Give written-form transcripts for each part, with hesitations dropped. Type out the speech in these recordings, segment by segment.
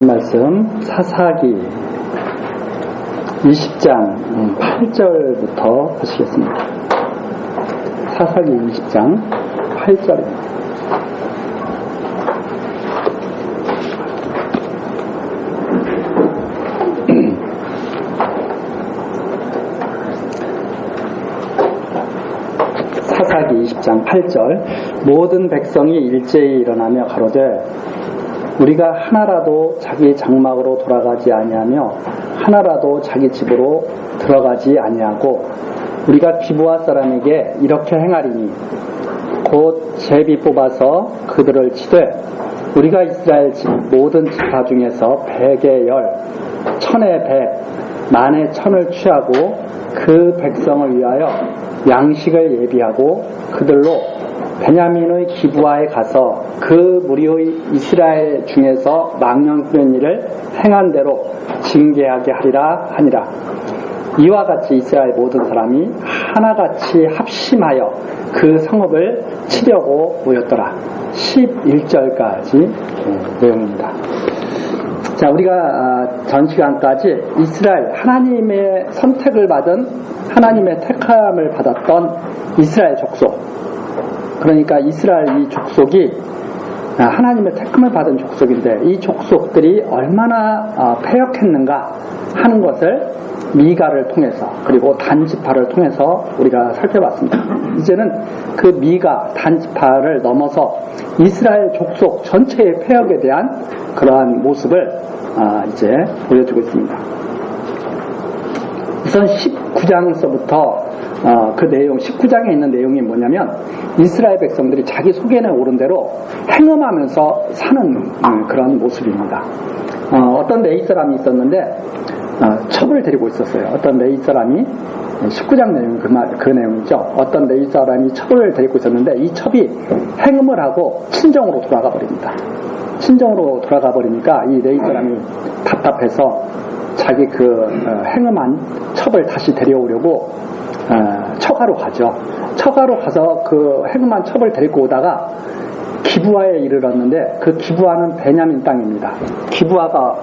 말씀 사사기 20장 8절부터 보시겠습니다. 사사기 20장 8절입니다. 사사기 20장 8절 모든 백성이 일제히 일어나며 가로되 우리가 하나라도 자기 장막으로 돌아가지 아니하며 하나라도 자기 집으로 들어가지 아니하고 우리가 기브아 사람에게 이렇게 행하리니 곧 제비 뽑아서 그들을 치되 우리가 이스라엘 집 모든 지파 중에서 100의 10, 1000의 100, 만의 1000을 취하고 그 백성을 위하여 양식을 예비하고 그들로 베냐민의 기브아에 가서 그 무리의 이스라엘 중에서 망령된 일을 행한 대로 징계하게 하리라 하니라. 이와 같이 이스라엘 모든 사람이 하나같이 합심하여 그 성읍을 치려고 모였더라. 11절까지 내용입니다. 자, 우리가 전 시간까지 이스라엘 하나님의 선택을 받은 하나님의 택함을 받았던 이스라엘 족속, 그러니까 이스라엘 이 족속이 하나님의 택함을 받은 족속인데 이 족속들이 얼마나 패역했는가 하는 것을 미가를 통해서 그리고 단지파를 통해서 우리가 살펴봤습니다. 이제는 그 미가 단지파를 넘어서 이스라엘 족속 전체의 패역에 대한 그러한 모습을 이제 보여주고 있습니다. 우선 19장서부터 그 내용, 19장에 있는 내용이 뭐냐면 이스라엘 백성들이 자기 속에는 오른 대로 행음하면서 사는 그런 모습입니다. 어떤 레위 사람이 있었는데 첩을 데리고 있었어요. 어떤 레위 사람이 19장 내용 그 내용이죠. 어떤 레위 사람이 첩을 데리고 있었는데 이 첩이 행음을 하고 친정으로 돌아가 버립니다. 친정으로 돌아가 버리니까 이 레위 사람이 답답해서 자기 그 행음한 첩을 다시 데려오려고 처가로 가죠. 처가로 가서 그 행음한 첩을 데리고 오다가 기브아에 이르렀는데 그 기브아는 베냐민 땅입니다. 기브아가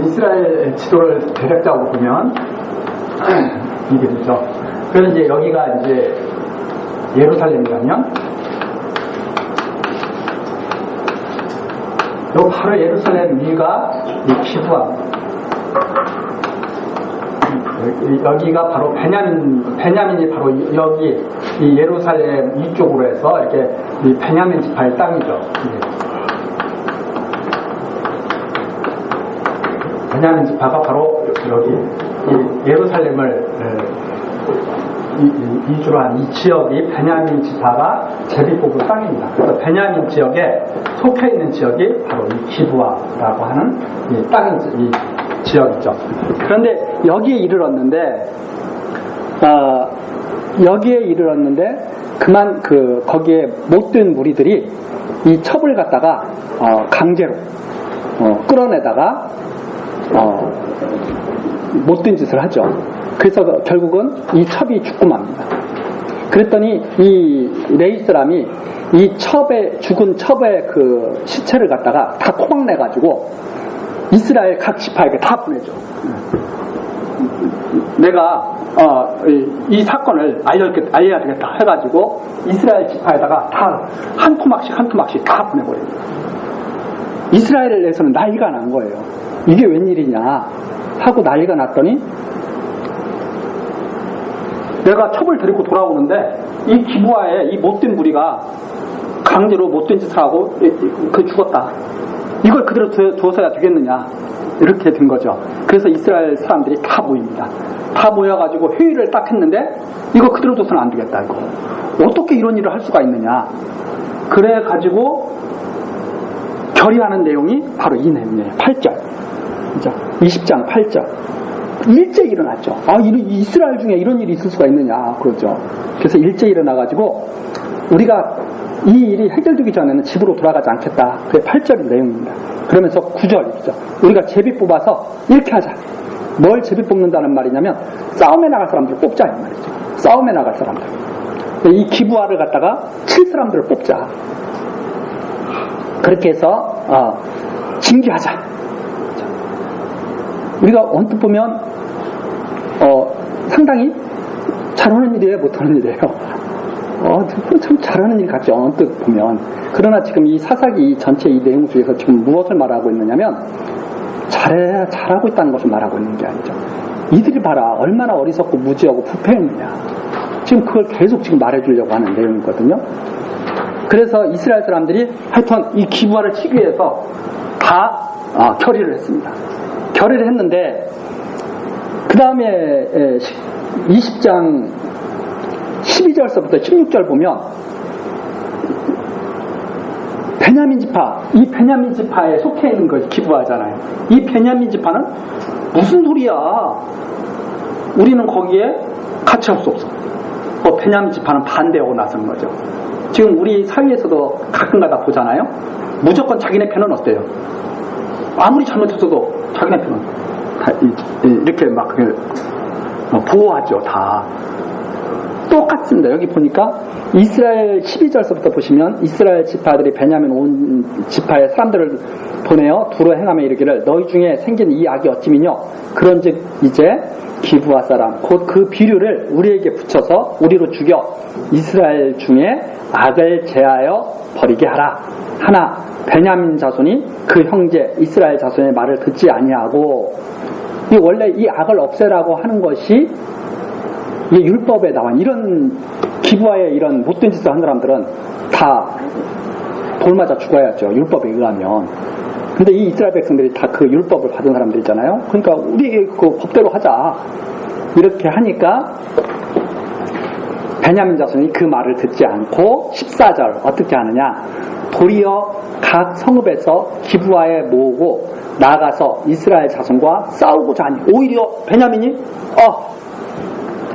이스라엘 지도를 대략적으로 보면 이게 되죠. 그래서 이제 여기가 이제 예루살렘이라면 요 바로 예루살렘 위가 이 기브아입니다. 여기가 바로 베냐민이 바로 여기 이 예루살렘 이쪽으로 해서 이렇게 이 베냐민 지파의 땅이죠. 베냐민 지파가 바로 여기 이 예루살렘을 이주로 한 이 지역이 베냐민 지파가 제비 뽑은 땅입니다. 그래서 베냐민 지역에 속해 있는 지역이 바로 이 기브아라고 하는 이 땅이죠. 이 지역이죠. 그런데 여기에 이르렀는데 그만 거기에 못된 무리들이 이 첩을 갖다가 강제로 끌어내다가 못된 짓을 하죠. 그래서 결국은 이 첩이 죽고 맙니다. 그랬더니 이 레위 사람이 이 죽은 첩의 그 시체를 갖다가 다 토막내가지고 이스라엘 각 지파에게 다 보내죠. 내가 이 사건을 알려야 되겠다 해가지고 이스라엘 지파에다가 다 한 토막씩 다 보내버립니다. 이스라엘에 대해서는 난리가 난 거예요. 이게 웬일이냐 하고 난리가 났더니 내가 첩을 데리고 돌아오는데 이 기브아에 이 못된 무리가 강제로 못된 짓을 하고 죽었다. 이걸 그대로 두어서야 되겠느냐 이렇게 된 거죠. 그래서 이스라엘 사람들이 다 모입니다. 다 모여가지고 회의를 딱 했는데 이거 그대로 둬서는 안 되겠다. 이거 어떻게 이런 일을 할 수가 있느냐. 그래가지고 결의하는 내용이 바로 이 내용이에요. 8절. 그죠? 20장 8절. 일제히 일어났죠. 이스라엘 중에 이런 일이 있을 수가 있느냐. 그러죠. 그래서 일제히 일어나가지고 우리가 이 일이 해결되기 전에는 집으로 돌아가지 않겠다. 그게 8절 내용입니다. 그러면서 9절이죠. 우리가 제비 뽑아서 이렇게 하자. 뭘 제비 뽑는다는 말이냐면 싸움에 나갈 사람들 뽑자 이 말이죠. 싸움에 나갈 사람들. 이 기브아를 갖다가 칠 사람들을 뽑자. 그렇게 해서 징계하자. 우리가 언뜻 보면 상당히 잘하는 일이에요, 못하는 일이에요? 참 잘하는 일 같죠, 언뜻 보면. 그러나 지금 이 사사기 전체 이 내용 중에서 지금 무엇을 말하고 있느냐면 잘하고 있다는 것을 말하고 있는 게 아니죠. 이들이 봐라, 얼마나 어리석고 무지하고 부패했느냐. 지금 그걸 계속 지금 말해주려고 하는 내용이거든요. 그래서 이스라엘 사람들이 하여튼 이 기브아를 치기 위해서 다 결의를 했습니다. 결의를 했는데 그 다음에 20장 12절서부터 16절 보면 베냐민 지파, 이 베냐민 지파에 속해 있는 것이 기브아잖아요. 이 베냐민 지파는 무슨 소리야? 우리는 거기에 같이 할 수 없어. 베냐민 지파는 반대하고 나서는 거죠. 지금 우리 사회에서도 가끔가다 보잖아요. 무조건 자기네 편은 어때요? 아무리 잘못했어도 자기네 편은 다 이렇게 막 보호하죠. 다 똑같습니다. 여기 보니까 이스라엘 12절서부터 보시면 이스라엘 지파들이 베냐민 온 지파의 사람들을 보내어 두로 행하며 이르기를 너희 중에 생긴 이 악이 어찌미뇨? 그런즉 이제 기브아 사람 곧 그 비류를 우리에게 붙여서 우리로 죽여 이스라엘 중에 악을 제하여 버리게 하라. 하나 베냐민 자손이 그 형제 이스라엘 자손의 말을 듣지 아니하고, 이 원래 이 악을 없애라고 하는 것이 이 율법에 나와 이런 기브아의 이런 못된 짓을 한 사람들은 다 돌맞아 죽어야죠. 율법에 의하면. 근데 이 이스라엘 백성들이 다 그 율법을 받은 사람들이잖아요. 그러니까 우리 그 법대로 하자. 이렇게 하니까 베냐민 자손이 그 말을 듣지 않고 14절 어떻게 하느냐. 도리어 각 성읍에서 기브아에 모으고 나가서 이스라엘 자손과 싸우고자 하니, 오히려 베냐민이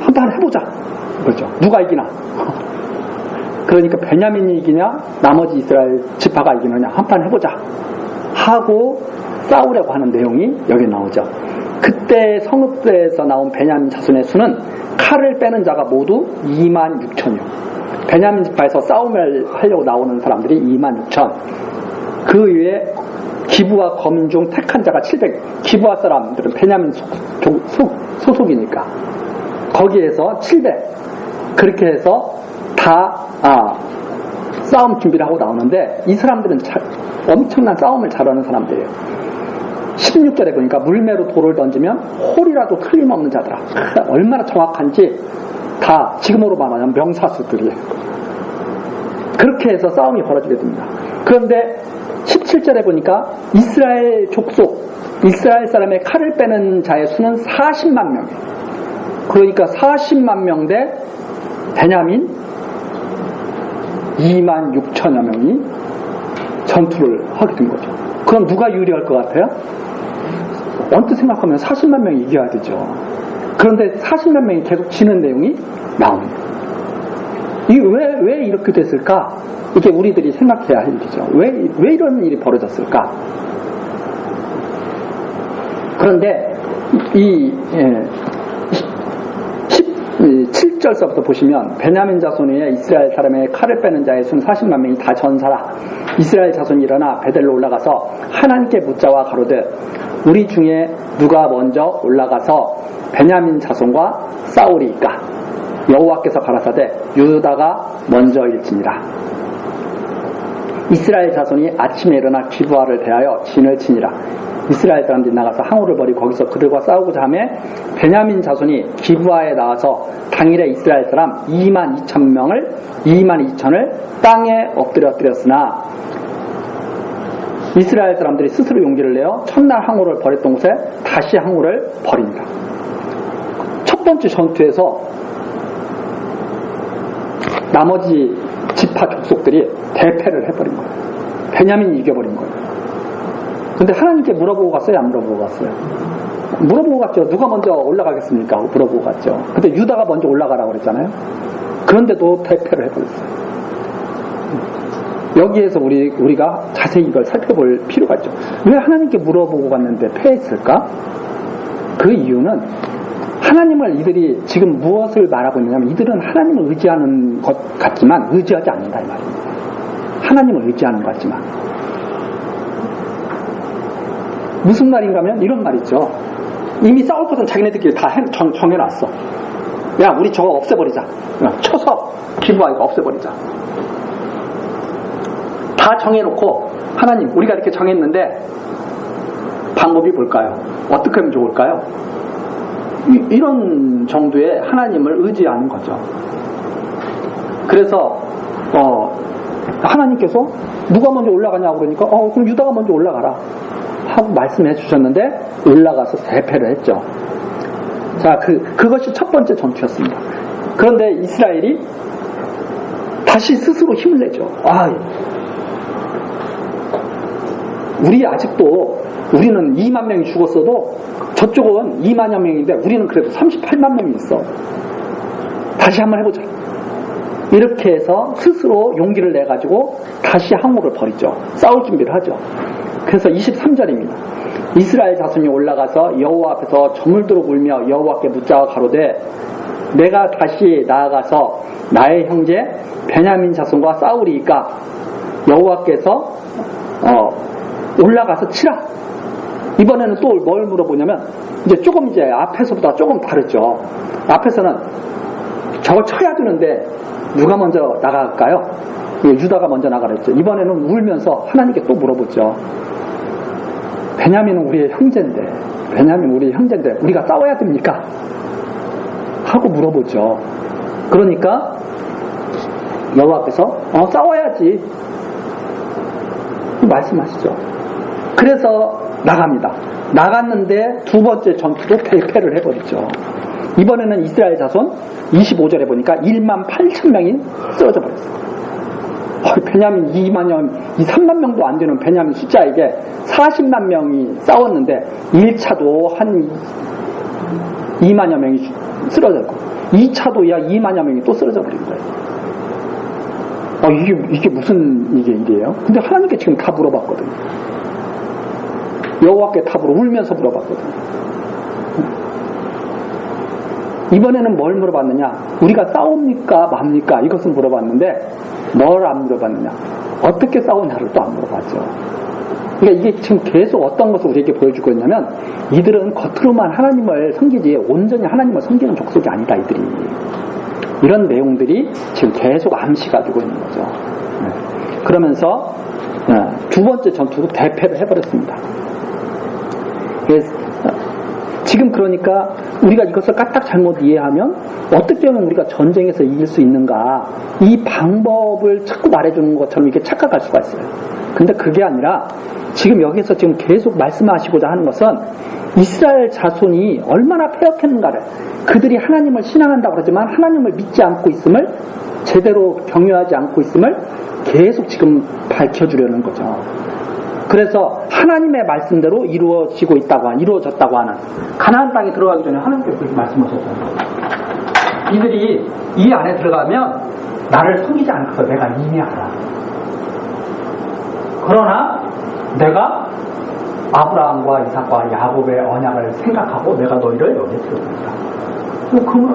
한판 해보자. 그렇죠. 누가 이기나. 그러니까 베냐민이 이기냐 나머지 이스라엘 지파가 이기느냐 한판 해보자 하고 싸우려고 하는 내용이 여기 나오죠. 그때 성읍에서 나온 베냐민 자손의 수는 칼을 빼는 자가 모두 26,000여. 베냐민 지파에서 싸움을 하려고 나오는 사람들이 26,000. 그 위에 기브아 거민 중 택한 자가 700. 기브아 사람들은 베냐민 소속이니까 거기에서 700. 그렇게 해서 다 싸움 준비를 하고 나오는데, 이 사람들은 엄청난 싸움을 잘하는 사람들이에요. 16절에 보니까 물매로 돌을 던지면 홀이라도 틀림없는 자들아. 얼마나 정확한지 다 지금으로 말하면 명사수들이에요. 그렇게 해서 싸움이 벌어지게 됩니다. 그런데 17절에 보니까 이스라엘 족속, 이스라엘 사람의 칼을 빼는 자의 수는 40만 명이에요. 그러니까 40만 명 대 베냐민 26,000여 명이 전투를 하게 된 거죠. 그럼 누가 유리할 것 같아요? 언뜻 생각하면 40만 명이 이겨야 되죠. 그런데 40만 명이 계속 지는 내용이 나옵니다. 이게 왜 이렇게 됐을까? 이게 우리들이 생각해야 할 일이죠. 왜 이런 일이 벌어졌을까? 그런데 7절서부터 보시면 베냐민 자손의 이스라엘 사람의 칼을 빼는 자의 수는 40만 명이 다 전사라. 이스라엘 자손이 일어나 베델로 올라가서 하나님께 묻자와 가로되 우리 중에 누가 먼저 올라가서 베냐민 자손과 싸우리이까? 여호와께서 가라사대 유다가 먼저일지니라. 이스라엘 자손이 아침에 일어나 기브아를 대하여 진을 치니라. 이스라엘 사람들이 나가서 항우를 벌이고 거기서 그들과 싸우고자 하며 베냐민 자손이 기브아에 나와서 당일에 이스라엘 사람 22,000을 땅에 엎드렸으나 이스라엘 사람들이 스스로 용기를 내어 첫날 항우를 벌였던 곳에 다시 항우를 벌입니다. 첫 번째 전투에서 나머지 지파 족속들이 대패를 해버린 거예요. 베냐민이 이겨버린 거예요. 근데 하나님께 물어보고 갔어요? 안 물어보고 갔어요? 물어보고 갔죠. 누가 먼저 올라가겠습니까? 물어보고 갔죠. 근데 유다가 먼저 올라가라고 그랬잖아요. 그런데도 대패를 해버렸어요. 여기에서 우리가 자세히 이걸 살펴볼 필요가 있죠. 왜 하나님께 물어보고 갔는데 패했을까? 그 이유는 하나님을 이들이 지금 무엇을 말하고 있느냐면 이들은 하나님을 의지하는 것 같지만 의지하지 않는다 이 말입니다. 하나님을 의지하는 것 같지만 무슨 말인가 하면 이런 말이죠. 이미 싸울 것은 자기네들끼리 다 정해놨어. 야 우리 저거 없애버리자. 쳐서 기부하고 없애버리자. 다 정해놓고 하나님 우리가 이렇게 정했는데 방법이 뭘까요? 어떻게 하면 좋을까요? 이런 정도의 하나님을 의지하는 거죠. 그래서 하나님께서 누가 먼저 올라가냐고 그러니까 그럼 유다가 먼저 올라가라 하고 말씀해 주셨는데 올라가서 대패를 했죠. 자, 그것이 첫 번째 전투였습니다. 그런데 이스라엘이 다시 스스로 힘을 내죠. 우리 아직도 우리는 2만 명이 죽었어도 저쪽은 2만여 명인데 우리는 그래도 38만 명이 있어. 다시 한번 해보자. 이렇게 해서 스스로 용기를 내가지고 다시 항우를 벌이죠. 싸울 준비를 하죠. 그래서 23절입니다. 이스라엘 자손이 올라가서 여호와 앞에서 저물도록 울며 여호와께 묻자와 가로되 내가 다시 나아가서 나의 형제 베냐민 자손과 싸우리이까 여호와께서 올라가서 치라. 이번에는 또 뭘 물어보냐면 이제 앞에서보다 조금 다르죠. 앞에서는 저거 쳐야 되는데 누가 먼저 나갈까요? 유다가 먼저 나가랬죠. 이번에는 울면서 하나님께 또 물어보죠. 베냐민은 우리의 형제인데 우리가 싸워야 됩니까? 하고 물어보죠. 그러니까 여호와께서 싸워야지 말씀하시죠. 그래서 나갑니다. 나갔는데 두 번째 전투도 대패를 해버리죠. 이번에는 이스라엘 자손 25절에 보니까 1만 8천 명이 쓰러져 버렸어요. 베냐민 2만여, 3만 명도 안 되는 베냐민 숫자에게 40만 명이 싸웠는데 1차도 한 2만여 명이 쓰러졌고 2차도 약 2만여 명이 또 쓰러져 버린 거예요. 이게 무슨 일이에요? 근데 하나님께 지금 다 물어봤거든요. 여호와께 다 울면서 물어봤거든요. 이번에는 뭘 물어봤느냐? 우리가 싸웁니까 맙니까? 이것은 물어봤는데 뭘 안 물어봤느냐? 어떻게 싸우냐를 또 안 물어봤죠. 그러니까 이게 지금 계속 어떤 것을 우리에게 보여주고 있냐면 이들은 겉으로만 하나님을 섬기지 온전히 하나님을 섬기는 족속이 아니다 이들이. 이런 내용들이 지금 계속 암시가 되고 있는 거죠. 그러면서 두 번째 전투도 대패를 해버렸습니다. 지금 그러니까 우리가 이것을 까딱 잘못 이해하면 어떻게 하면 우리가 전쟁에서 이길 수 있는가 이 방법을 자꾸 말해주는 것처럼 이렇게 착각할 수가 있어요. 근데 그게 아니라 지금 여기서 지금 계속 말씀하시고자 하는 것은 이스라엘 자손이 얼마나 패역했는가를 그들이 하나님을 신앙한다고 그러지만 하나님을 믿지 않고 있음을 제대로 경유하지 않고 있음을 계속 지금 밝혀주려는 거죠. 그래서 하나님의 말씀대로 이루어졌다고 하는 가나안 땅에 들어가기 전에 하나님께서 그렇게 말씀하셨잖아요. 이들이 이 안에 들어가면 나를 섬기지 않고서 내가 이미 알아. 그러나 내가 아브라함과 이삭과 야곱의 언약을 생각하고 내가 너희를 여기에 들어간다.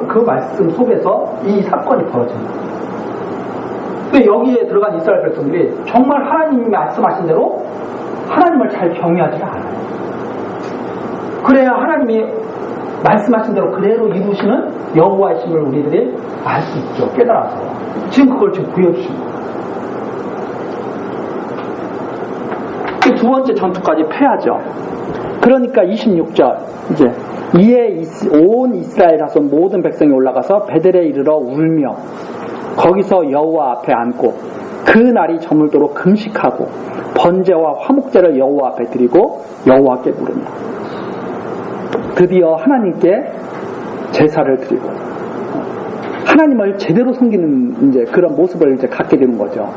그 말씀 속에서 이 사건이 벌어집니다. 근데 여기에 들어간 이스라엘 백성들이 정말 하나님이 말씀하신 대로 하나님을 잘 경외하지 않아요. 그래야 하나님이 말씀하신 대로 그대로 이루시는 여호와이심을 우리들이 알 수 있죠. 깨달아서. 지금 그걸 지금 보여주신 거예요. 두 번째 전투까지 패하죠. 그러니까 26절 이제 이에 온 이스라엘 자손 모든 백성이 올라가서 베델에 이르러 울며 거기서 여호와 앞에 앉고 그 날이 저물도록 금식하고 번제와 화목제를 여호와 앞에 드리고 여호와께 물으며 드디어 하나님께 제사를 드리고 하나님을 제대로 섬기는 이제 그런 모습을 이제 갖게 되는 거죠.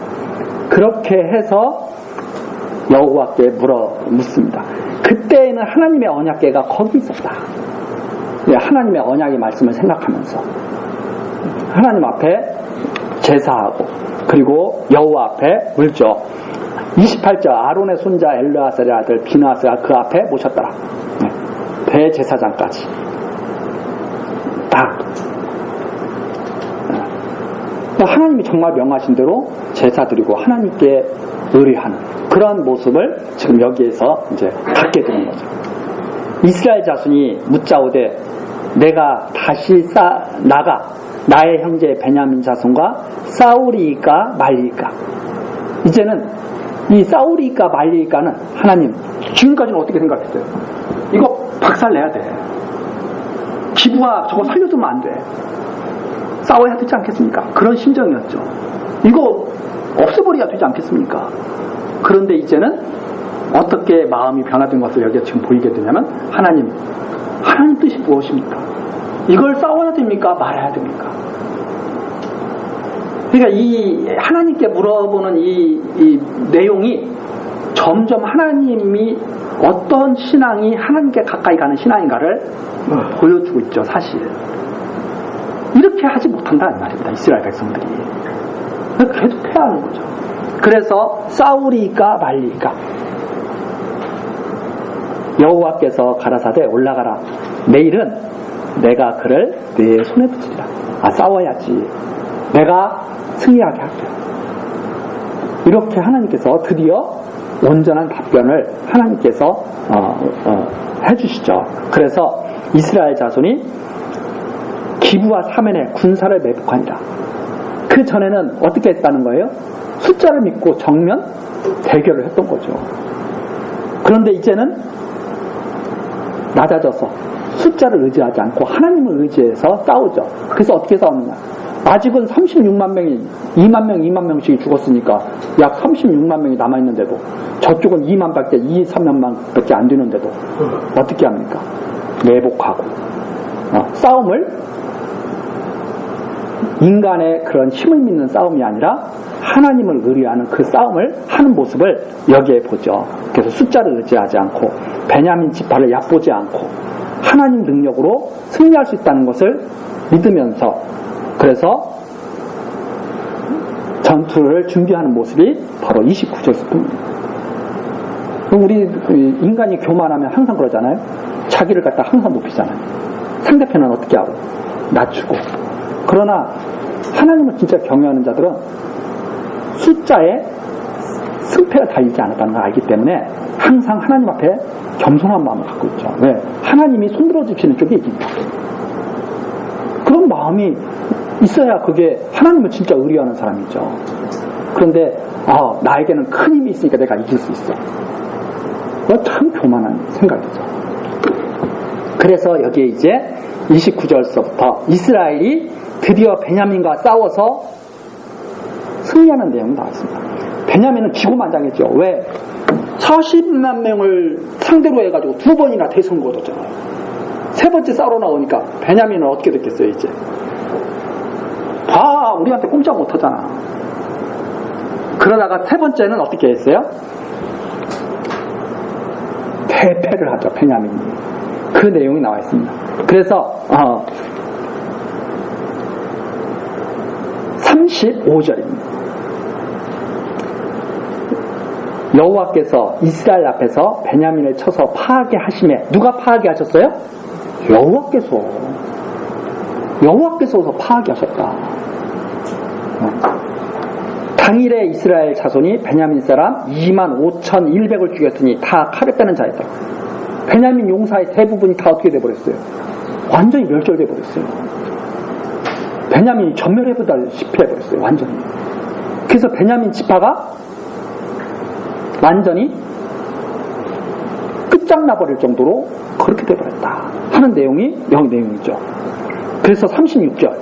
그렇게 해서 여호와께 묻습니다. 그때에는 하나님의 언약궤가 거기 있었다. 하나님의 언약의 말씀을 생각하면서 하나님 앞에 제사하고 그리고 여호와 앞에 물죠. 28절 아론의 손자 엘르아살의 아들 비나스가 그 앞에 모셨더라. 대제사장까지. 하나님이 정말 명하신 대로 제사 드리고 하나님께 의뢰하는 그런 모습을 지금 여기에서 이제 갖게 되는 거죠. 이스라엘 자손이 묻자오되 내가 다시 나가 나의 형제 베냐민 자손과 싸우리이까 말리이까. 이제는 이 싸우리이까 말리이까는 하나님 지금까지는 어떻게 생각했어요? 이거 박살내야 돼. 기부와 저거 살려두면 안 돼. 싸워야 되지 않겠습니까? 그런 심정이었죠. 이거 없애버려야 되지 않겠습니까? 그런데 이제는 어떻게 마음이 변화된 것을 여기에 지금 보이게 되냐면 하나님 뜻이 무엇입니까? 이걸 싸워야 됩니까? 말아야 됩니까? 그러니까 이 하나님께 물어보는 이 내용이 점점 하나님이 어떤 신앙이 하나님께 가까이 가는 신앙인가를 보여주고 있죠. 사실 이렇게 하지 못한다는 말입니다. 이스라엘 백성들이 계속 해야 하는 거죠. 그래서 싸우리까 말리까. 여호와께서 가라사대 올라가라. 내일은 내가 그를 내 손에 붙이리라. 싸워야지. 내가 승리하게 할게요. 이렇게 하나님께서 드디어 온전한 답변을 하나님께서 해주시죠. 그래서 이스라엘 자손이 기브와 사면에 군사를 매복하니라. 그 전에는 어떻게 했다는 거예요? 숫자를 믿고 정면 대결을 했던 거죠. 그런데 이제는 낮아져서 숫자를 의지하지 않고 하나님을 의지해서 싸우죠. 그래서 어떻게 싸우느냐? 아직은 36만 명이 2만 명, 2만 명씩이 죽었으니까 약 36만 명이 남아있는데도 저쪽은 2만 밖에 2, 3만 밖에 안 되는데도 어떻게 합니까? 매복하고 싸움을 인간의 그런 힘을 믿는 싸움이 아니라 하나님을 의뢰하는 그 싸움을 하는 모습을 여기에 보죠. 그래서 숫자를 의지하지 않고 베냐민 지파를 얕보지 않고 하나님 능력으로 승리할 수 있다는 것을 믿으면서 그래서 전투를 준비하는 모습이 바로 29절입니다. 우리 인간이 교만하면 항상 그러잖아요. 자기를 갖다 항상 높이잖아요. 상대편은 어떻게 하고 낮추고. 그러나 하나님을 진짜 경외하는 자들은 숫자에 승패가 달리지 않았다는 걸 알기 때문에 항상 하나님 앞에 겸손한 마음을 갖고 있죠. 왜? 하나님이 손들어 주시는 쪽에 이깁니다. 그런 마음이 있어야 그게 하나님을 진짜 의뢰하는 사람이죠. 그런데 나에게는 큰 힘이 있으니까 내가 이길 수 있어. 그거 참 교만한 생각이죠. 그래서 여기에 이제 29절서부터 이스라엘이 드디어 베냐민과 싸워서 승리하는 내용이 나왔습니다. 베냐민은 기고만장했죠. 왜? 40만 명을 상대로 해가지고 2번이나 대승 거뒀잖아요. 세 번째 싸우러 나오니까 베냐민은 어떻게 됐겠어요 이제? 우리한테 꼼짝 못하잖아. 그러다가 세 번째는 어떻게 했어요? 대패를 하죠. 베냐민이. 그 내용이 나와 있습니다. 그래서 35절입니다. 여호와께서 이스라엘 앞에서 베냐민을 쳐서 파하게 하심에 누가 파하게 하셨어요? 여호와께서 파하게 하셨다. 당일에 이스라엘 자손이 베냐민 사람 25,100을 죽였더니 다 칼을 빼는 자였다. 베냐민 용사의 대부분이 다 어떻게 돼버렸어요? 완전히 멸절돼버렸어요. 베냐민이 전멸해보다시피 해버렸어요. 완전히. 그래서 베냐민 지파가 완전히 끝장나버릴 정도로 그렇게 돼버렸다 하는 내용이 여기 내용이죠. 그래서 36절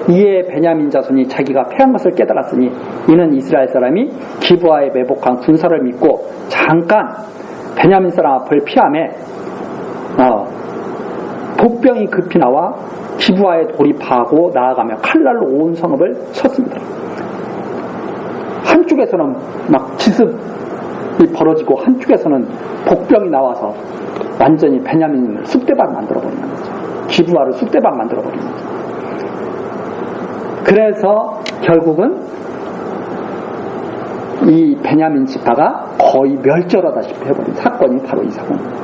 이에 베냐민 자손이 자기가 패한 것을 깨달았으니 이는 이스라엘 사람이 기브아에 매복한 군사를 믿고 잠깐 베냐민 사람 앞을 피함에 복병이 급히 나와 기브아에 돌입하고 나아가며 칼날로 온 성읍을 쳤습니다. 한쪽에서는 막 지습이 벌어지고 한쪽에서는 복병이 나와서 완전히 베냐민을 쑥대밭 만들어버리는 거죠. 기브아를 쑥대밭 만들어버리는 거죠. 그래서 결국은 이 베냐민 지파가 거의 멸절하다시피 해버린 사건이 바로 이 사건입니다.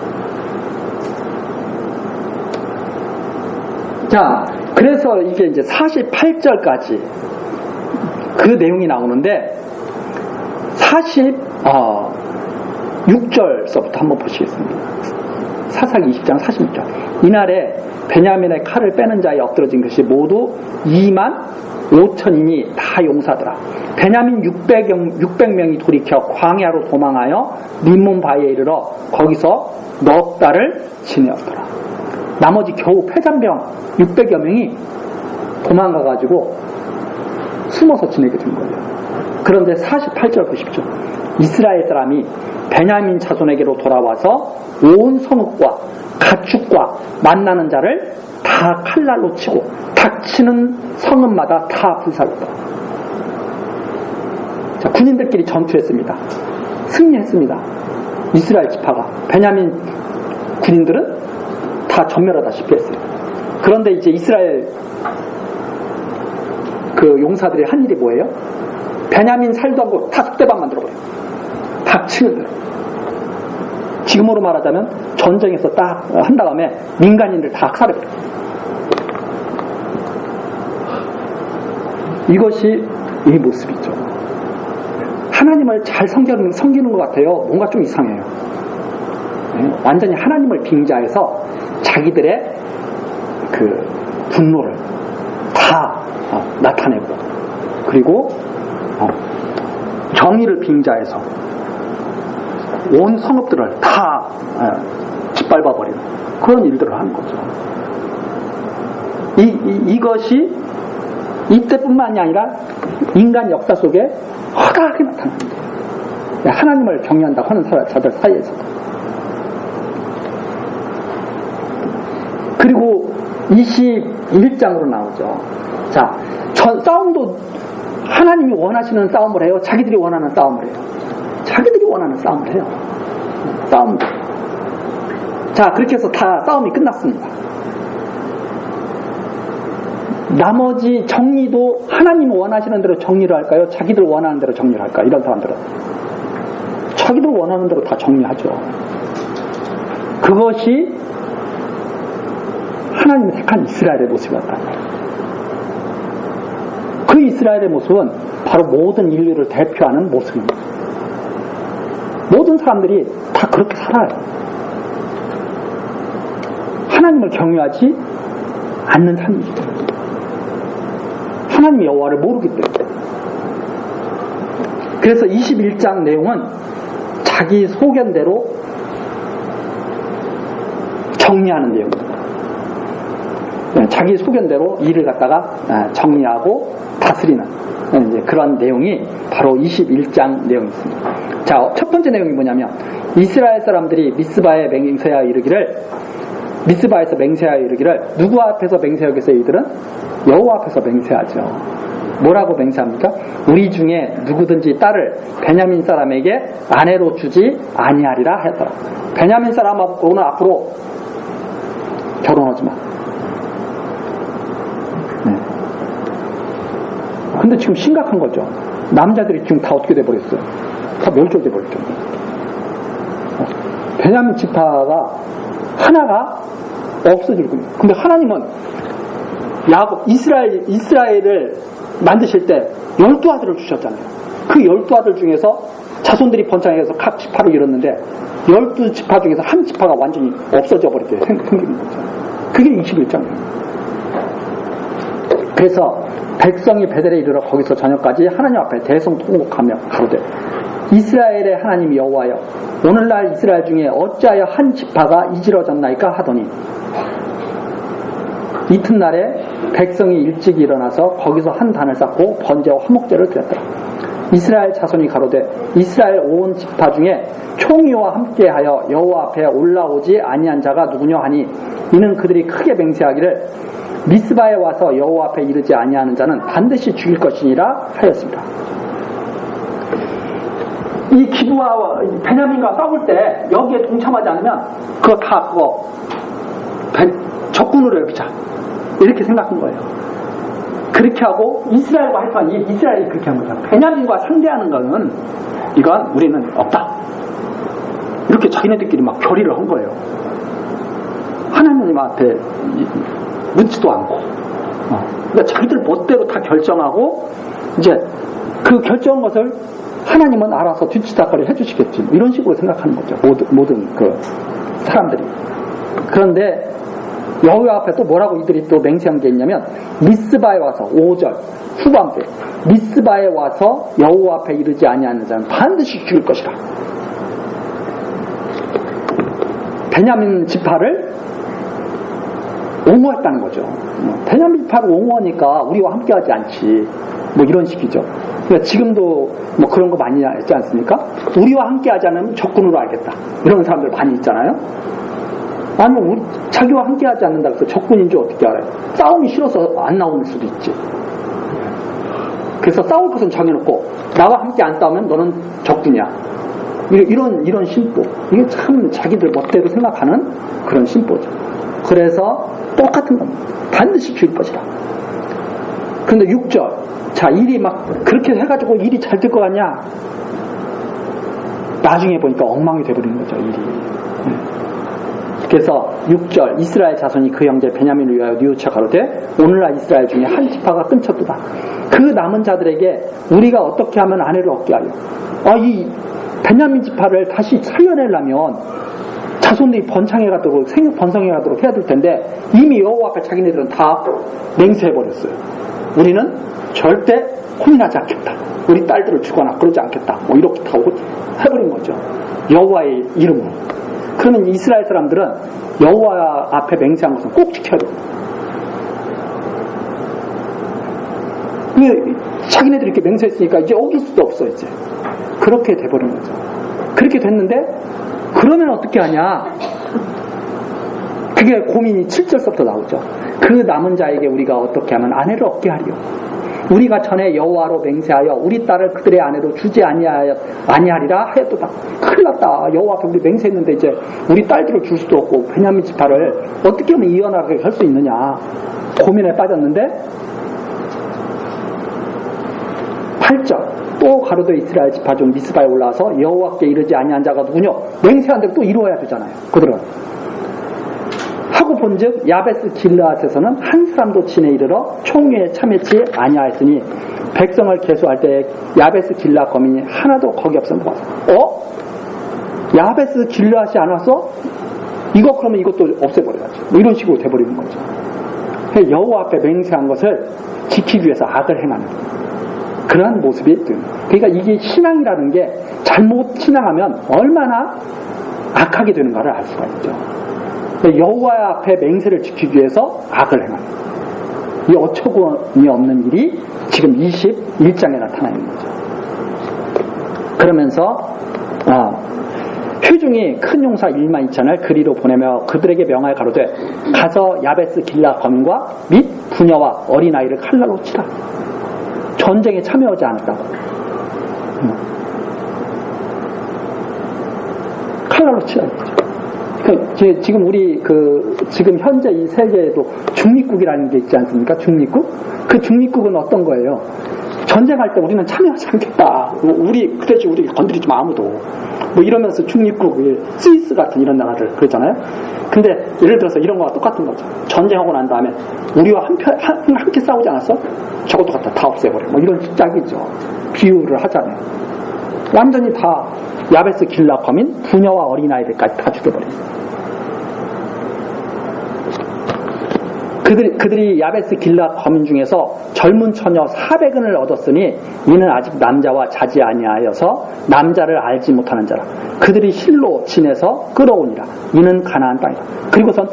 자, 그래서 이게 이제 48절까지 그 내용이 나오는데 46절서부터 한번 보시겠습니다. 사사기 20장 46절. 이날에 베냐민의 칼을 빼는 자에 엎드러진 것이 모두 2만 5천이니 다 용사더라. 베냐민 600명이 돌이켜 광야로 도망하여 림몬 바위에 이르러 거기서 넉 달을 지내었더라. 나머지 겨우 패잔병 600여 명이 도망가가지고 숨어서 지내게 된 거예요. 그런데 48절 보십시오. 이스라엘 사람이 베냐민 자손에게로 돌아와서 온 성읍과 가축과 만나는 자를 다 칼날로 치고 닥치는 성읍마다 다 불살랐다. 자, 군인들끼리 전투했습니다. 승리했습니다. 이스라엘 지파가. 베냐민 군인들은 다 전멸하다시피 했어요. 그런데 이제 이스라엘 그 용사들이 한 일이 뭐예요? 베냐민 살도 하고 다 쑥대밭 만들어버려요. 닥치는 대로. 지금으로 말하자면 전쟁에서 딱 한 다음에 민간인들 다 학살해버려요. 이것이 이 모습이죠. 하나님을 잘 섬기는 것 같아요. 뭔가 좀 이상해요. 완전히 하나님을 빙자해서 자기들의 그 분노를 다 나타내고, 그리고 정의를 빙자해서 온 성읍들을 다 짓밟아버리는 그런 일들을 하는 거죠. 이것이 이때뿐만이 아니라 인간 역사 속에 허다하게 나타납니다. 하나님을 경외한다고 하는 자들 사이에서도. 그리고 21장으로 나오죠. 자, 싸움도 하나님이 원하시는 싸움을 해요? 자기들이 원하는 싸움을 해요? 자기들이 원하는 싸움을 해요. 싸움도. 자, 그렇게 해서 다 싸움이 끝났습니다. 나머지 정리도 하나님 원하시는 대로 정리를 할까요? 자기들 원하는 대로 정리를 할까요? 이런 사람들은 자기들 원하는 대로 다 정리하죠. 그것이 하나님이 택한 이스라엘의 모습이었다. 그 이스라엘의 모습은 바로 모든 인류를 대표하는 모습입니다. 모든 사람들이 다 그렇게 살아요. 하나님을 경외하지 않는 삶이죠. 하나님 여호와를 모르기 때문에. 그래서 21장 내용은 자기 소견대로 정리하는 내용입니다. 자기 소견대로 일을 갖다가 정리하고 다스리는 이제 그런 내용이 바로 21장 내용입니다. 자, 첫 번째 내용이 뭐냐면 이스라엘 사람들이 미스바에서 맹세하여 이르기를 누구 앞에서 맹세하겠어요? 이들은 여호와 앞에서 맹세하죠. 뭐라고 맹세합니까? 우리 중에 누구든지 딸을 베냐민 사람에게 아내로 주지 아니하리라 하였더라. 베냐민 사람하고는 앞으로 결혼하지 마. 근데 지금 심각한 거죠. 남자들이 지금 다 어떻게 돼버렸어요? 다 멸절돼 버렸죠. 베냐민 지파가 하나가 없어지고. 근데 하나님은 이스라엘을 만드실 때 12아들을 주셨잖아요. 그 12아들 중에서 자손들이 번창해서 각 지파로 이뤘는데 12지파 중에서 한 지파가 완전히 없어져 버렸대요. 생기는 거죠. 그게 21장이에요. 그래서 백성이 베델에 이르러 거기서 저녁까지 하나님 앞에 대성통곡하며 가로되 이스라엘의 하나님 여호와여, 오늘날 이스라엘 중에 어찌하여 한 지파가 이지러졌나이까 하더니 이튿날에 백성이 일찍 일어나서 거기서 한 단을 쌓고 번제와 화목제를 드렸더라. 이스라엘 자손이 가로되 이스라엘 온 지파 중에 총의와 함께하여 여호와 앞에 올라오지 아니한 자가 누구냐 하니 이는 그들이 크게 맹세하기를 미스바에 와서 여호와 앞에 이르지 아니하는 자는 반드시 죽일 것이니라 하였습니다. 이 기브와 베냐민과 싸울 때 여기에 동참하지 않으면 그거 다 적군으로 여기자 이렇게 생각한 거예요. 그렇게 하고 이스라엘과 할 건 이스라엘이 그렇게 한 거죠. 베냐민과 상대하는 거는 이건 우리는 없다. 이렇게 자기네들끼리 막 결의를 한 거예요. 하나님 앞에 묻지도 않고. 그러니까 자기들 멋대로 다 결정하고 이제 그 결정한 것을 하나님은 알아서 뒤치다거리 해주시겠지. 이런 식으로 생각하는 거죠. 모든 그 사람들이. 그런데 여호와 앞에 또 뭐라고 이들이 또 맹세한 게 있냐면 미스바에 와서 5절 후반부에 미스바에 와서 여호와 앞에 이르지 아니하는 자는 반드시 죽일 것이라. 베냐민 지파를 옹호했다는 거죠. 베냐민 지파를 옹호하니까 우리와 함께하지 않지. 뭐 이런 식이죠. 그러니까 지금도 뭐 그런 거 많이 있지 않습니까? 우리와 함께하지 않으면 적군으로 알겠다. 이런 사람들 많이 있잖아요. 아니면 자기와 함께하지 않는다 그래서 적군인 줄 어떻게 알아요? 싸움이 싫어서 안 나오는 수도 있지. 그래서 싸울 것은 정해놓고 나와 함께 안 싸우면 너는 적군이야. 이런 신보. 이게 참 자기들 멋대로 생각하는 그런 신보죠. 그래서 똑같은 겁니다. 반드시 죽일 것이다. 그런데 6절. 자, 일이 막 그렇게 해가지고 일이 잘 될 것 같냐? 나중에 보니까 엉망이 돼버리는 거죠, 일이. 그래서 6절 이스라엘 자손이 그 형제 베냐민을 위하여 뉘우쳐 가로되 오늘날 이스라엘 중에 한 지파가 끊쳤도다. 그 남은 자들에게 우리가 어떻게 하면 아내를 얻게 하여 이 베냐민 지파를 다시 살려내려면 자손들이 번창해가도록 생육 번성해가도록 해야 될 텐데 이미 여호와 앞에 자기네들은 다 맹세해버렸어요. 우리는 절대 혼인하지 않겠다. 우리 딸들을 주거나 그러지 않겠다. 뭐 이렇게 다 해버린 거죠. 여호와의 이름으로. 그러면 이스라엘 사람들은 여호와 앞에 맹세한 것은 꼭 지켜야 돼요. 자기네들이 이렇게 맹세했으니까 이제 어길 수도 없어 이제. 그렇게 돼버린 거죠. 그렇게 됐는데 그러면 어떻게 하냐? 그게 고민이 7절서부터 나오죠. 그 남은 자에게 우리가 어떻게 하면 아내를 얻게 하리요. 우리가 전에 여호와로 맹세하여 우리 딸을 그들의 아내로 주지 아니하리라 하였도다. 큰일 났다. 여호와 앞에 우리 맹세했는데 이제 우리 딸들을 줄 수도 없고 베냐민 지파를 어떻게 하면 이혼하게 할 수 있느냐 고민에 빠졌는데 8절 또 가로되 이스라엘 지파 중 미스바에 올라와서 여호와께 이르지 아니한 자가 누구뇨? 맹세한 대로 또 이루어야 되잖아요. 그들은 하고 본즉 야베스 길르앗에서는 한 사람도 진에 이르러 총회에 참여치 아니하였으니 백성을 계수할 때 야베스 길르앗 거민이 하나도 거기 없으면 야베스 길르앗이 안 왔어? 이거 그러면 이것도 없애버려야죠. 뭐 이런 식으로 돼버리는 거죠. 여호와 앞에 맹세한 것을 지키기 위해서 악을 행하는 그러한 모습이 그러니까 이게 신앙이라는 게 잘못 신앙하면 얼마나 악하게 되는가를 알 수가 있죠. 여호와 앞에 맹세를 지키기 위해서 악을 행하는 이 어처구니 없는 일이 지금 21장에 나타나 있는 거죠. 그러면서 회중이 큰 용사 1만 2천을 그리로 보내며 그들에게 명하여 가로되 가서 야베스 길르앗 거민과 및 부녀와 어린아이를 칼날로 치라. 전쟁에 참여하지 않았다고. 칼날로 치라. 지금 우리 지금 현재 이 세계에도 중립국이라는 게 있지 않습니까? 중립국? 그 중립국은 어떤 거예요? 전쟁할 때 우리는 참여하지 않겠다. 우리 건드리지 마 아무도. 뭐 이러면서 중립국, 스위스 같은 이런 나라들 그러잖아요. 근데 예를 들어서 이런 거와 똑같은 거죠. 전쟁하고 난 다음에 우리와 함께 싸우지 않았어? 저것도 갖다 다 없애버려. 뭐 이런 짝이죠. 비유를 하잖아요. 완전히 다 야베스 길르앗 거민, 부녀와 어린아이들까지 다 죽여버렸어요. 그들이 야베스 길르앗 거민 중에서 젊은 처녀 400은을 얻었으니 이는 아직 남자와 자지 아니하여서 남자를 알지 못하는 자라. 그들이 실로 진에서 끌어오니라. 이는 가나안 땅이다. 그리고선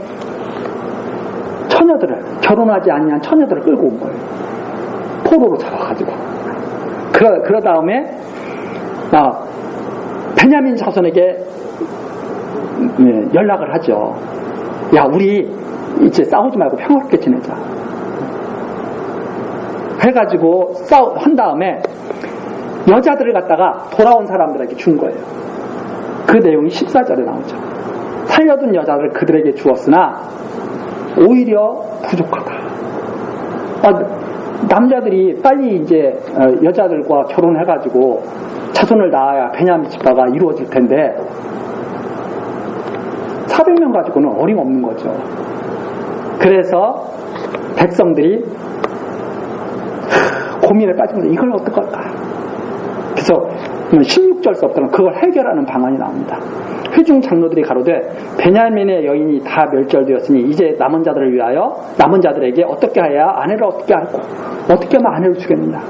처녀들을 결혼하지 아니한 처녀들을 끌고 온 거예요. 포로로 잡아가지고. 그러 다음에 베냐민 자손에게 연락을 하죠. 야, 우리 이제 싸우지 말고 평화롭게 지내자. 해가지고 한 다음에 여자들을 갖다가 돌아온 사람들에게 준 거예요. 그 내용이 14절에 나오죠. 살려둔 여자들을 그들에게 주었으나 오히려 부족하다. 남자들이 빨리 이제 여자들과 결혼해가지고 자손을 낳아야 베냐민 지파가 이루어질 텐데 400명 가지고는 어림없는 거죠. 그래서 백성들이 고민에 빠진 거죠. 이걸 어떡할까? 그래서 16절서부터는 그걸 해결하는 방안이 나옵니다. 회중 장로들이 가로되 베냐민의 여인이 다 멸절되었으니 이제 남은 자들을 위하여 남은 자들에게 어떻게 하여야 아내를 어떻게 하고 어떻게 하면 아내를 주겠느냐.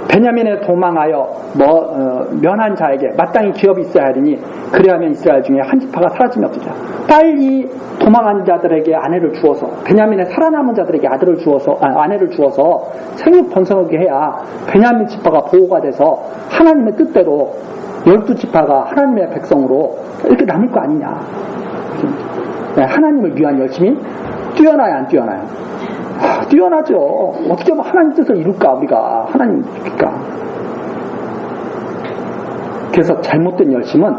베냐민에 도망하여 면한 자에게 마땅히 기업이 있어야 하리니 그리하면 이스라엘 중에 한 지파가 사라지면 어떠냐. 빨리 도망한 자들에게 아내를 주어서 베냐민에 살아남은 자들에게 아내를 주어서 생육 번성하게 해야 베냐민 지파가 보호가 돼서 하나님의 뜻대로 12지파가 하나님의 백성으로 이렇게 남을 거 아니냐. 하나님을 위한 열심이 뛰어나야 안 뛰어나요? 뛰어나죠. 어떻게 하면 하나님 뜻을 이룰까 우리가. 하나님이니까. 그래서 잘못된 열심은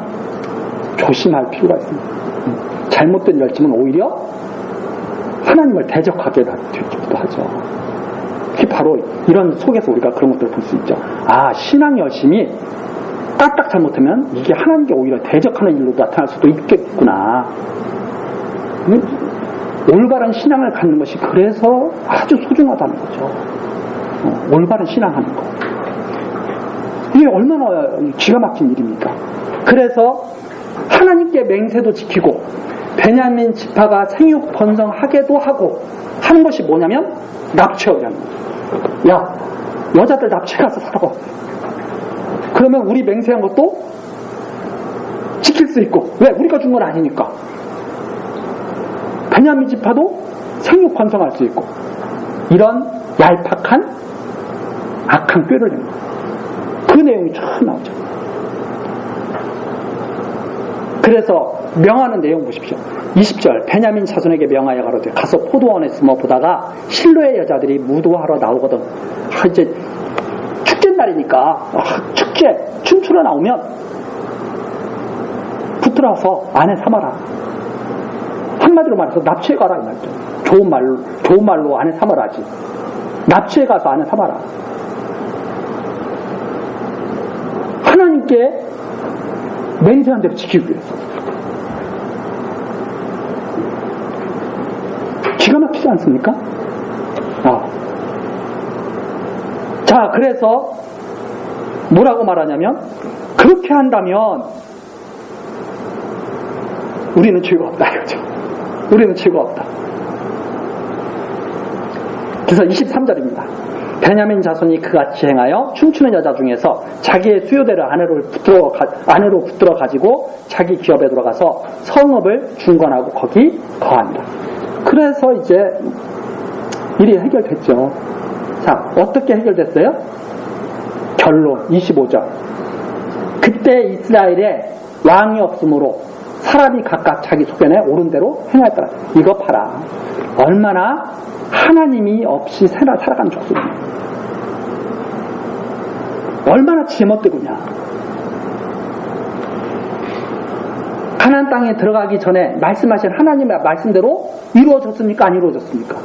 조심할 필요가 있습니다. 잘못된 열심은 오히려 하나님을 대적하게 되기도 하죠. 그게 바로 이런 속에서 우리가 그런 것들을 볼 수 있죠. 신앙 열심이 까딱 잘못하면 이게 하나님께 오히려 대적하는 일로 나타날 수도 있겠구나. 올바른 신앙을 갖는 것이 그래서 아주 소중하다는 거죠. 올바른 신앙하는 거. 이게 얼마나 기가 막힌 일입니까? 그래서 하나님께 맹세도 지키고 베냐민 지파가 생육 번성하게도 하고 하는 것이 뭐냐면 납치하려는 거예요. 야, 여자들 납치해 가서 살아봐. 그러면 우리 맹세한 것도 지킬 수 있고. 왜? 우리가 준 건 아니니까. 베냐민 지파도 생육 번성할 수 있고. 이런 얄팍한 악한 꾀를 냅니다. 그 내용이 참 나오죠. 그래서 명하는 내용 보십시오. 20절 베냐민 자손에게 명하여 가로되 가서 포도원에 숨어 보다가 실로의 여자들이 무도하러 나오거든. 이제 축제 날이니까 축제 춤추러 나오면 붙들어서 아내 삼아라. 한마디로 말해서 납치해 가라 이 말이죠. 좋은 말로 아내 삼아라지. 납치해 가서 아내 삼아라. 하나님께 맹세한 대로 지키기 위해서. 기가 막히지 않습니까? 자, 그래서 뭐라고 말하냐면 그렇게 한다면 우리는 죄가 없다 이거죠. 우리는 죄가 없다. 그래서 23절입니다. 베냐민 자손이 그같이 행하여 춤추는 여자 중에서 자기의 수요대로 아내로 붙들어 가지고 자기 기업에 들어가서 성읍을 중건하고 거기 거합니다. 그래서 이제 일이 해결됐죠. 자, 어떻게 해결됐어요? 결론 25절. 그때 이스라엘에 왕이 없으므로 사람이 각각 자기 소견에 옳은 대로 행하였더라. 이거 봐라. 얼마나 하나님이 없이 살아가는 족속이냐. 얼마나 제멋대로냐. 가나안 땅에 들어가기 전에 말씀하신 하나님의 말씀대로 이루어졌습니까? 안 이루어졌습니까?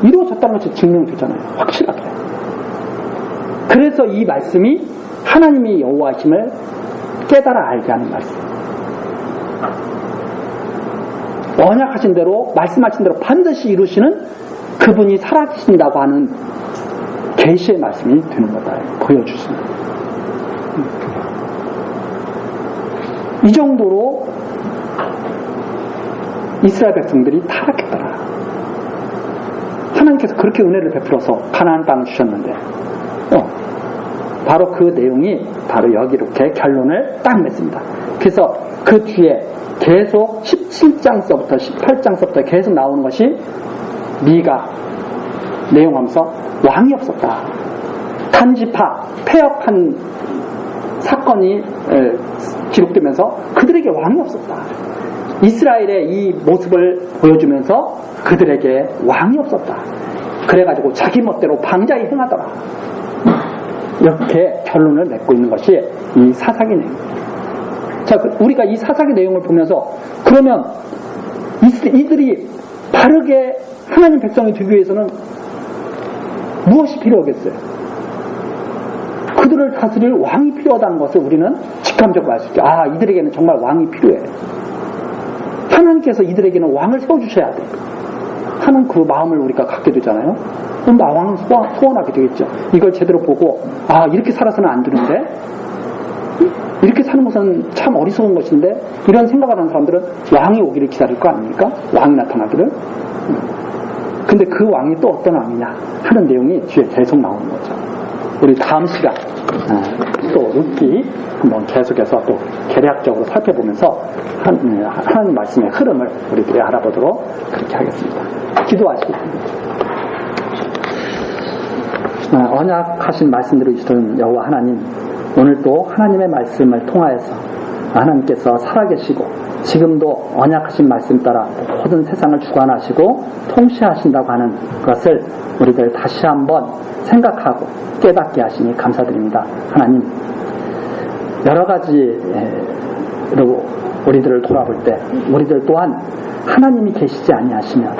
이루어졌다는 것이 증명되잖아요. 확실하게. 그래서 이 말씀이 하나님이 여호와심을 깨달아 알게 하는 말씀. 언약하신 대로 말씀하신 대로 반드시 이루시는 그분이 살아계신다고 하는 계시의 말씀이 되는 거다. 보여주시는. 이 정도로 이스라엘 백성들이 타락했더라. 하나님께서 그렇게 은혜를 베풀어서 가나안 땅을 주셨는데 바로 그 내용이 바로 여기 이렇게 결론을 딱 맺습니다. 그래서 그 뒤에 계속 17장서부터 18장서부터 계속 나오는 것이 미가 내용하면서 왕이 없었다. 단지파 폐역한 사건이 기록되면서 그들에게 왕이 없었다. 이스라엘의 이 모습을 보여주면서 그들에게 왕이 없었다. 그래가지고 자기 멋대로 방자히 행하더라. 이렇게 결론을 맺고 있는 것이 이 사사기 내용입니다. 자, 우리가 이 사사기 내용을 보면서 그러면 이들이 바르게 하나님 백성이 되기 위해서는 무엇이 필요하겠어요? 그들을 다스릴 왕이 필요하다는 것을 우리는 직감적으로 알 수 있죠. 이들에게는 정말 왕이 필요해. 하나님께서 이들에게는 왕을 세워주셔야 돼. 하는 그 마음을 우리가 갖게 되잖아요. 그럼 나 왕을 소원하게 되겠죠. 이걸 제대로 보고 이렇게 살아서는 안 되는데, 이렇게 사는 것은 참 어리석은 것인데, 이런 생각을 하는 사람들은 왕이 오기를 기다릴 거 아닙니까? 왕이 나타나기를. 근데 그 왕이 또 어떤 왕이냐 하는 내용이 뒤에 계속 나오는 거죠. 우리 다음 시간 또 룻기 한번 계속해서 또 계략적으로 살펴보면서 하나님 말씀의 흐름을 우리들이 알아보도록 그렇게 하겠습니다. 기도하시겠습니다. 언약하신 말씀대로 주시는 여호와 하나님, 오늘도 하나님의 말씀을 통하여서 하나님께서 살아계시고 지금도 언약하신 말씀 따라 모든 세상을 주관하시고 통치하신다고 하는 것을 우리들 다시 한번 생각하고 깨닫게 하시니 감사드립니다. 하나님, 여러 가지로 우리들을 돌아볼 때 우리들 또한 하나님이 계시지 아니하시면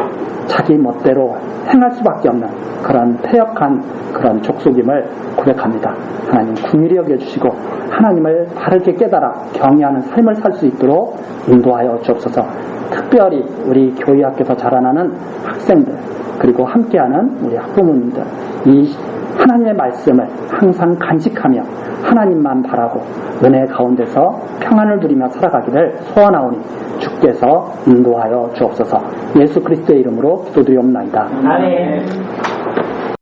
자기 멋대로 행할 수밖에 없는 그런 패역한 그런 족속임을 고백합니다. 하나님, 긍휼히 여겨주시고 하나님을 바르게 깨달아 경외하는 삶을 살 수 있도록 인도하여 주옵소서. 특별히 우리 교회 학교에서 자라나는 학생들, 그리고 함께하는 우리 학부모님들, 이 하나님의 말씀을 항상 간직하며 하나님만 바라고 은혜 가운데서 평안을 누리며 살아가기를 소원하오니 주께서 인도하여 주옵소서. 예수 그리스도의 이름으로 기도드리옵나이다. 아멘.